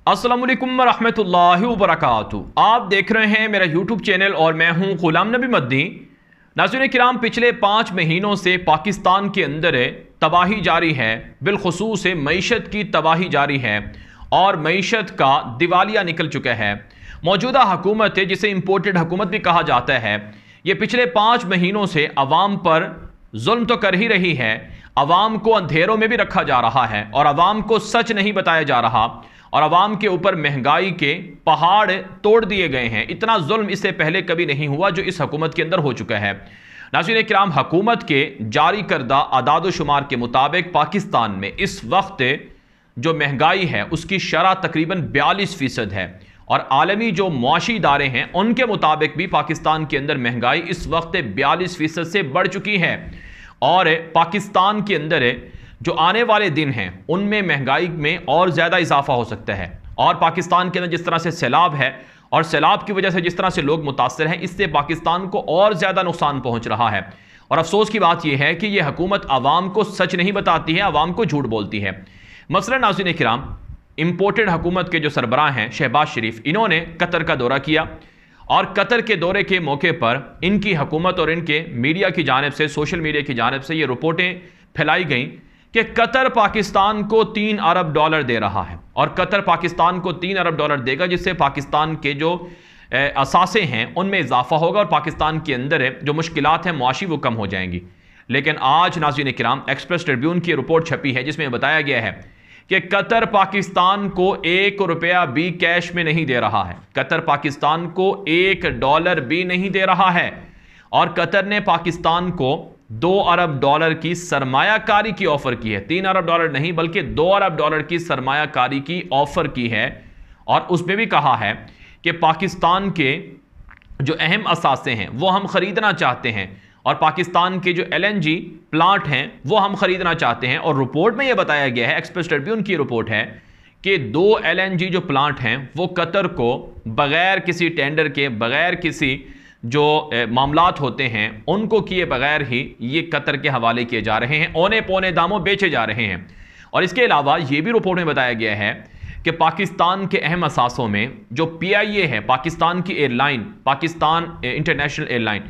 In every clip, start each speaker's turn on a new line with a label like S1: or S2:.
S1: अस्सलाम वालेकुम रहमतुल्लाहि व बरकातुहू। आप देख रहे हैं मेरा यूट्यूब चैनल और मैं हूं गुलाम नबी मद्दी। नाज़रीन किराम, पिछले 5 महीनों से पाकिस्तान के अंदर तबाही जारी है, बिलखुसूस मईशत की तबाही जारी है और मईशत का दिवालिया निकल चुका है। मौजूदा हुकूमत है, जिसे इम्पोर्टेड हुकूमत भी कहा जाता है, ये पिछले 5 महीनों से अवाम पर जुल्म तो कर ही रही है, अवाम को अंधेरों में भी रखा जा रहा है और अवाम को सच नहीं बताया जा रहा और अवाम के ऊपर महंगाई के पहाड़ तोड़ दिए गए हैं। इतना जुल्म इससे पहले कभी नहीं हुआ जो इस हुकूमत के अंदर हो चुका है। नाज़रीन किराम, हुकूमत के जारी करदा आदाद शुमार के मुताबिक पाकिस्तान में इस वक्त जो महंगाई है उसकी शरह तकरीबन 42% है और आलमी जो मुआशी इदारे हैं उनके मुताबिक भी पाकिस्तान के अंदर महंगाई इस वक्त 42% से बढ़ चुकी है और पाकिस्तान के अंदर जो आने वाले दिन हैं उनमें महंगाई में और ज़्यादा इजाफा हो सकता है। और पाकिस्तान के अंदर जिस तरह से सैलाब है और सैलाब की वजह से जिस तरह से लोग मुतासर हैं, इससे पाकिस्तान को और ज़्यादा नुकसान पहुंच रहा है। और अफसोस की बात यह है कि यह हुकूमत आवाम को सच नहीं बताती है, आवाम को झूठ बोलती है। मसलन नाज़रीन किराम, इम्पोर्टेड हुकूमत के जो सरबराह हैं शहबाज शरीफ, इन्होंने कतर का दौरा किया और कतर के दौरे के मौके पर इनकी हुकूमत और इनके मीडिया की जानिब से, सोशल मीडिया की जानिब से ये रिपोर्टें फैलाई गई कि कतर पाकिस्तान को $3 अरब दे रहा है और कतर पाकिस्तान को $3 अरब देगा, जिससे पाकिस्तान के जो असासे हैं उनमें इजाफा होगा और पाकिस्तान के अंदर जो मुश्किलात हैं मुआशी वो कम हो जाएंगी। लेकिन आज नाज़रीन किराम, एक्सप्रेस ट्रिब्यून की रिपोर्ट छपी है जिसमें बताया गया है कि कतर पाकिस्तान को $1 भी कैश में नहीं दे रहा है, कतर पाकिस्तान को $1 भी नहीं दे रहा है और कतर ने पाकिस्तान को $2 अरब की सरमायाकारी की ऑफर की है। $3 अरब नहीं बल्कि $2 अरब की सरमायाकारी की ऑफर की है और उसमें भी कहा है कि पाकिस्तान के जो अहम असासे हैं वो हम खरीदना चाहते हैं और पाकिस्तान के जो LNG प्लांट हैं वो हम खरीदना चाहते हैं। और रिपोर्ट में यह बताया गया है, एक्सप्रेस ट्रिब्यून की रिपोर्ट है कि 2 LNG जो प्लांट हैं वो कतर को बगैर किसी टेंडर के, बगैर किसी जो मामलात होते हैं उनको किए बगैर ही ये कतर के हवाले किए जा रहे हैं, औने पौने दामों बेचे जा रहे हैं। और इसके अलावा ये भी रिपोर्ट में बताया गया है कि पाकिस्तान के अहम असासों में जो PIA है, पाकिस्तान की एयरलाइन, पाकिस्तान इंटरनेशनल एयरलाइन,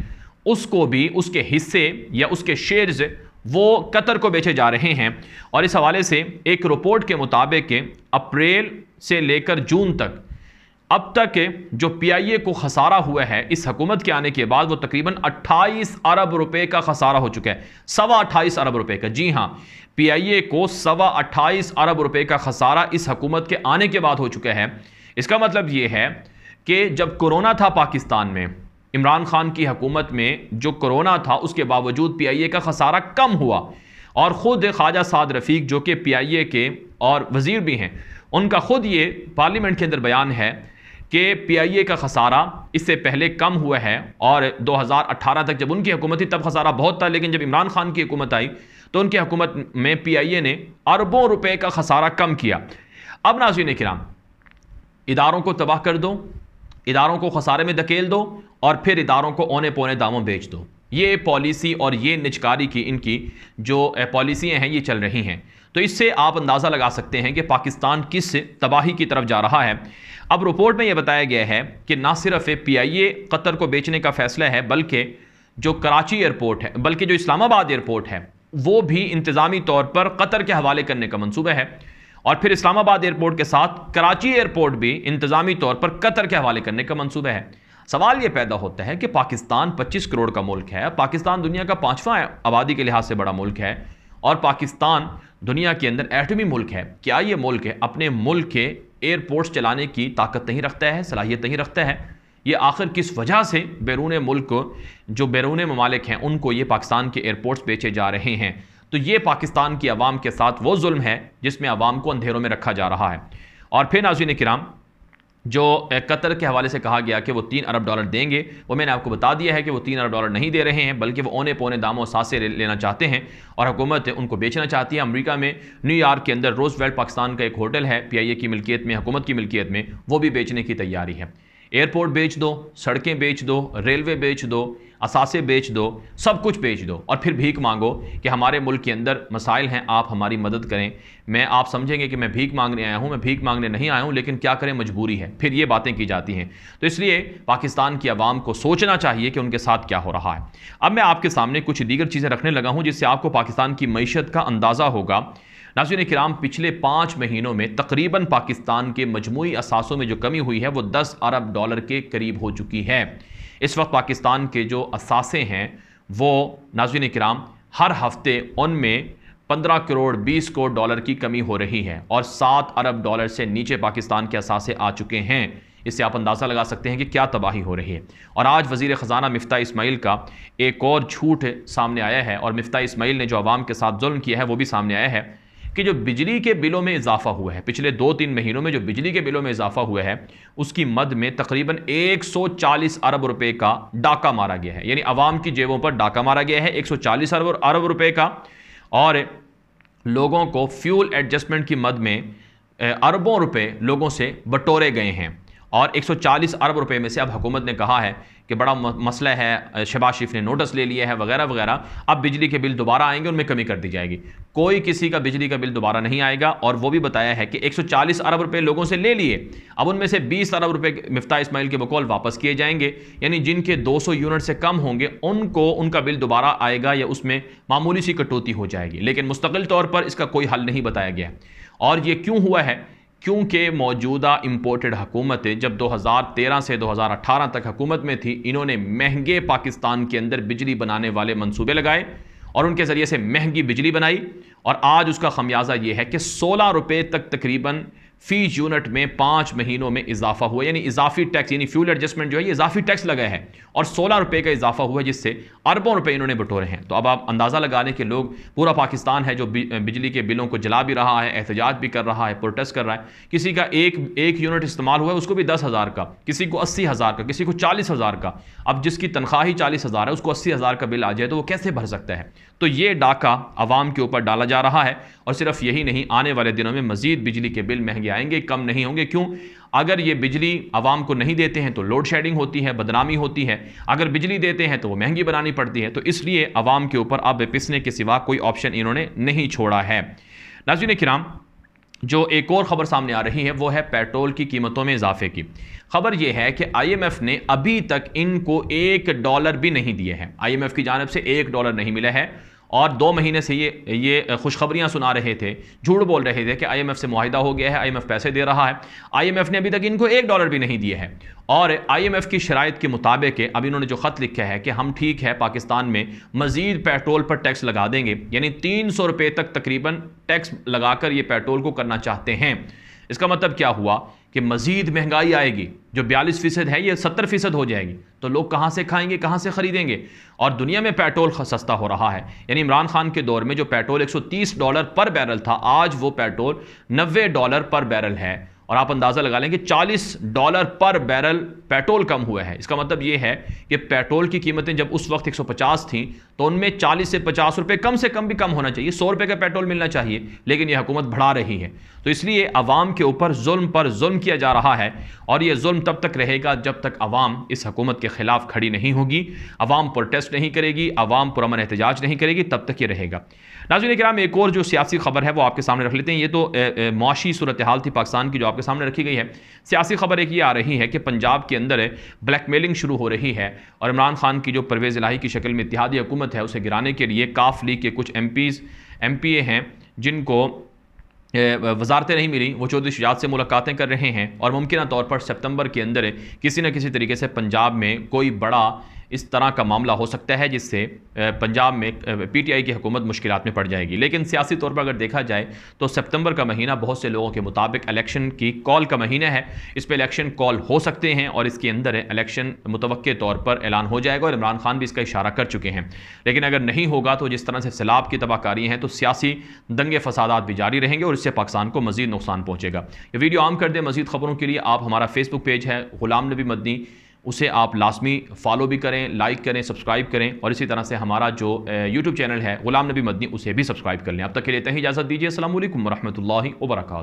S1: उसको भी उसके हिस्से या उसके शेयर्स वो कतर को बेचे जा रहे हैं। और इस हवाले से एक रिपोर्ट के मुताबिक अप्रैल से लेकर जून तक अब तक जो PIA को खसारा हुआ है इस हुकूमत के आने के बाद वो तकरीबन 28 अरब रुपए का खसारा हो चुका है, 28.25 अरब रुपए का। जी हाँ, PIA को 28.25 अरब रुपए का खसारा इस हुकूमत के आने के बाद हो चुका है। इसका मतलब ये है कि जब कोरोना था पाकिस्तान में, इमरान खान की हुकूमत में जो कोरोना था, उसके बावजूद PIA का खसारा कम हुआ और ख़ुद ख्वाजा साद रफ़ीक जो कि PIA के और वज़ीर भी हैं, उनका ख़ुद ये पार्लियामेंट के अंदर बयान है कि PIA का खसारा इससे पहले कम हुआ है और 2018 तक जब उनकी हुकूमत थी तब खसारा बहुत था, लेकिन जब इमरान खान की हुकूमत आई तो उनकी हुकूमत में PIA ने अरबों रुपए का खसारा कम किया। अब नाज़रीन किराम, इदारों को तबाह कर दो, इदारों को खसारे में धकेल दो और फिर इदारों को औने पौने दामों बेच दो, ये पॉलिसी और ये निजकारी की इनकी जो पॉलिसियाँ हैं ये चल रही हैं। तो इससे आप अंदाज़ा लगा सकते हैं कि पाकिस्तान किस तबाही की तरफ जा रहा है। अब रिपोर्ट में यह बताया गया है कि ना सिर्फ PIA कतर को बेचने का फैसला है, बल्कि जो कराची एयरपोर्ट है, बल्कि जो इस्लामाबाद एयरपोर्ट है वो भी इंतज़ामी तौर पर कतर के हवाले करने का मंसूबा है और फिर इस्लामाबाद एयरपोर्ट के साथ कराची एयरपोर्ट भी इंतज़ामी तौर पर कतर के हवाले करने का मंसूबा है। सवाल ये पैदा होता है कि पाकिस्तान 25 करोड़ का मुल्क है, पाकिस्तान दुनिया का 5वां आबादी के लिहाज से बड़ा मुल्क है और पाकिस्तान दुनिया के अंदर एटमी मुल्क है। क्या ये मुल्क अपने मुल्क के एयरपोर्ट्स चलाने की ताकत नहीं रखता है, सलाहियत नहीं रखता है? ये आखिर किस वजह से बैरून मुल्क को, जो बैरून ममालिक हैं, उनको ये पाकिस्तान के एयरपोर्ट्स बेचे जा रहे हैं? तो ये पाकिस्तान की आवाम के साथ वो जुल्म है जिसमें आवाम को अंधेरों में रखा जा रहा है। और फिर नाज़रीन किराम, जो कतर के हवाले से कहा गया कि वो $3 अरब देंगे, वो मैंने आपको बता दिया है कि वो $3 अरब नहीं दे रहे हैं, बल्कि वो औने पौने दामों सासे लेना चाहते हैं और हुकूमत उनको बेचना चाहती है। अमेरिका में न्यूयॉर्क के अंदर रोजवेल्ट पाकिस्तान का एक होटल है PIA की मिल्कियत में, हुकूमत की मिल्कियत में, वो भी बेचने की तैयारी है। एयरपोर्ट बेच दो, सड़कें बेच दो, रेलवे बेच दो, असासे बेच दो, सब कुछ बेच दो और फिर भीख मांगो कि हमारे मुल्क के अंदर मसाइल हैं, आप हमारी मदद करें। मैं आप समझेंगे कि मैं भीख मांगने आया हूं, मैं भीख मांगने नहीं आया हूं, लेकिन क्या करें, मजबूरी है। फिर ये बातें की जाती हैं। तो इसलिए पाकिस्तान की आवाम को सोचना चाहिए कि उनके साथ क्या हो रहा है। अब मैं आपके सामने कुछ दीगर चीज़ें रखने लगा हूं जिससे आपको पाकिस्तान की मईशत का अंदाज़ा होगा। नाज़रीन किराम, पिछले 5 महीनों में तकरीबन पाकिस्तान के मजमूई असासों में जो कमी हुई है वो 10 अरब डॉलर के करीब हो चुकी है। इस वक्त पाकिस्तान के जो असासे हैं वो नाज़रीन किराम हर हफ्ते उनमें 15 करोड़ 20 करोड़ डॉलर की कमी हो रही है और 7 अरब डॉलर से नीचे पाकिस्तान के असासे आ चुके हैं। इससे आप अंदाज़ा लगा सकते हैं कि क्या तबाही हो रही है। और आज वज़ीर ख़जाना मिफ्ता इस्माइल का एक और झूठ सामने आया है और मिफ्ता इस्माइल ने जो आवाम के साथ जुल्म किया है वो भी सामने आया है कि जो बिजली के बिलों में इजाफा हुआ है, पिछले 2-3 महीनों में जो बिजली के बिलों में इजाफा हुआ है उसकी मद में तकरीबन 140 अरब रुपए का डाका मारा गया है। यानी आवाम की जेबों पर डाका मारा गया है 140 अरब रुपए का। और लोगों को फ्यूल एडजस्टमेंट की मद में अरबों रुपए लोगों से बटोरे गए हैं। और 140 अरब रुपए में से अब हुकूमत ने कहा है कि बड़ा मसला है, शहबाज शरीफ ने नोटिस ले लिया है वगैरह वगैरह, अब बिजली के बिल दोबारा आएंगे, उनमें कमी कर दी जाएगी। कोई किसी का बिजली का बिल दोबारा नहीं आएगा। और वो भी बताया है कि 140 अरब रुपए लोगों से ले लिए, अब उनमें से 20 अरब रुपए मिफ्ता इस्माइल के बकौल वापस किए जाएंगे। यानी जिनके 200 यूनिट से कम होंगे उनको उनका बिल दोबारा आएगा या उसमें मामूली सी कटौती हो जाएगी, लेकिन मुस्तकिल तौर पर इसका कोई हल नहीं बताया गया। और ये क्यों हुआ है? क्योंकि मौजूदा इंपोर्टेड हुकूमतें जब 2013 से 2018 तक हुकूमत में थी, इन्होंने महंगे पाकिस्तान के अंदर बिजली बनाने वाले मंसूबे लगाए और उनके ज़रिए से महंगी बिजली बनाई। और आज उसका खमियाजा ये है कि 16 रुपये तक तकरीबन फी यूनिट में 5 महीनों में इजाफा हुआ। यानी इजाफी टैक्स, यानी फ्यूल एडजस्टमेंट जो है ये इजाफी टैक्स लगा है और 16 रुपये का इजाफा हुआ है, जिससे अरबों रुपए इन्होंने बटोरे हैं। तो अब आप अंदाज़ा लगा लें कि लोग, पूरा पाकिस्तान है जो बिजली के बिलों को जला भी रहा है, एहतजाज भी कर रहा है, प्रोटेस्ट कर रहा है। किसी का एक यूनिट इस्तेमाल हुआ है उसको भी 10,000 का, किसी को 80,000 का, किसी को 40,000 का। अब जिसकी तनख्वाह ही 40,000 है उसको 80,000 का बिल आ जाए तो वो कैसे भर सकता है? तो ये डाका आवाम के ऊपर डाला जा रहा है। और सिर्फ यही नहीं, आने वाले दिनों में मजीद बिजली के बिल महंगे आएंगे, कम नहीं होंगे। क्यों? अगर ये बिजली आवाम को नहीं देते हैं तो लोड शेडिंग होती है, बदनामी होती है। अगर बिजली देते हैं तो वो महंगी बनानी पड़ती है। तो इसलिए आवाम के ऊपर अब पिसने के सिवा कोई ऑप्शन इन्होंने नहीं छोड़ा है। नाज़रीन किराम, जो एक और ख़बर सामने आ रही है वो है पेट्रोल की कीमतों में इजाफे की। खबर यह है कि IMF ने अभी तक इनको $1 भी नहीं दिए हैं। IMF की जानिब से $1 नहीं मिला है और 2 महीने से ये खुशखबरियां सुना रहे थे, झूठ बोल रहे थे कि IMF से मुआहिदा हो गया है, IMF पैसे दे रहा है। IMF ने अभी तक इनको $1 भी नहीं दिए हैं। और IMF की शराइत के मुताबिक अब इन्होंने जो ख़त लिखा है कि हम ठीक है पाकिस्तान में मज़ीद पेट्रोल पर टैक्स लगा देंगे, यानी 300 रुपये तक तकरीबन टैक्स लगाकर ये पेट्रोल को करना चाहते हैं। इसका मतलब क्या हुआ कि मज़ीद महंगाई आएगी, जो 42% है ये 70% हो जाएगी। तो लोग कहाँ से खाएंगे, कहाँ से ख़रीदेंगे? और दुनिया में पेट्रोल सस्ता हो रहा है। यानी इमरान खान के दौर में जो पेट्रोल $130 पर बैरल था, आज वो पेट्रोल $90 पर बैरल है। और आप अंदाज़ा लगा लें कि $40 पर बैरल पेट्रोल कम हुआ है। इसका मतलब ये है कि पेट्रोल की कीमतें जब उस वक्त 150 थी तो उनमें 40 से 50 रुपये कम से कम भी कम होना चाहिए, 100 रुपये का पेट्रोल मिलना चाहिए, लेकिन यह हुकूमत बढ़ा रही है। तो इसलिए अवाम के ऊपर जुल्म पर जुल्म किया जा रहा है और यह जुल्म तब तक रहेगा जब तक अवाम इस हुकूमत के खिलाफ खड़ी नहीं होगी, अवाम प्रोटेस्ट नहीं करेगी, अवाम पुरअमन एहतजाज नहीं करेगी, तब तक ये रहेगा। नाज़रीन किराम, एक और जो सियासी खबर है वो आपके सामने रख लेते हैं। ये तो मुआशी सूरत हाल थी पाकिस्तान की जो आपके सामने रखी गई है। सियासी खबर एक ये आ रही है कि पंजाब के अंदर ब्लैकमेलिंग शुरू हो रही है और इमरान खान की जो परवेज़ इलाही की शक्ल में इत्तेहादी हुकूमत है उसे गिराने के लिए काफ लीग के कुछ MPA हैं जिनको वजारतें नहीं मिली, वो चौधरी शुजात से मुलाकातें कर रहे हैं और मुमकिन तौर पर सितंबर के अंदर किसी न किसी तरीके से पंजाब में कोई बड़ा इस तरह का मामला हो सकता है जिससे पंजाब में PTI की हुकूमत मुश्किलात में पड़ जाएगी। लेकिन सियासी तौर पर अगर देखा जाए तो सितंबर का महीना बहुत से लोगों के मुताबिक इलेक्शन की कॉल का महीना है। इस पर इलेक्शन कॉल हो सकते हैं और इसके अंदर इलेक्शन मुतवक्के तौर पर ऐलान हो जाएगा और इमरान खान भी इसका इशारा कर चुके हैं। लेकिन अगर नहीं होगा तो जिस तरह से सैलाब की तबाहकारी हैं तो सियासी दंगे फसादात भी जारी रहेंगे और इससे पाकिस्तान को मजीद नुकसान पहुँचेगा। ये वीडियो आम कर दें। मजीद खबरों के लिए आप हमारा फेसबुक पेज है गुलाम नबी मदनी, उसे आप लाजमी फॉलो भी करें, लाइक करें, सब्सक्राइब करें और इसी तरह से हमारा जो यूट्यूब चैनल है गुलाम नबी मदनी उसे भी सब्सक्राइब कर लें। अब तक के लिए इजाज़त दीजिए। अस्सलामु अलैकुम वरहमतुल्लाहि वबरकातुहू।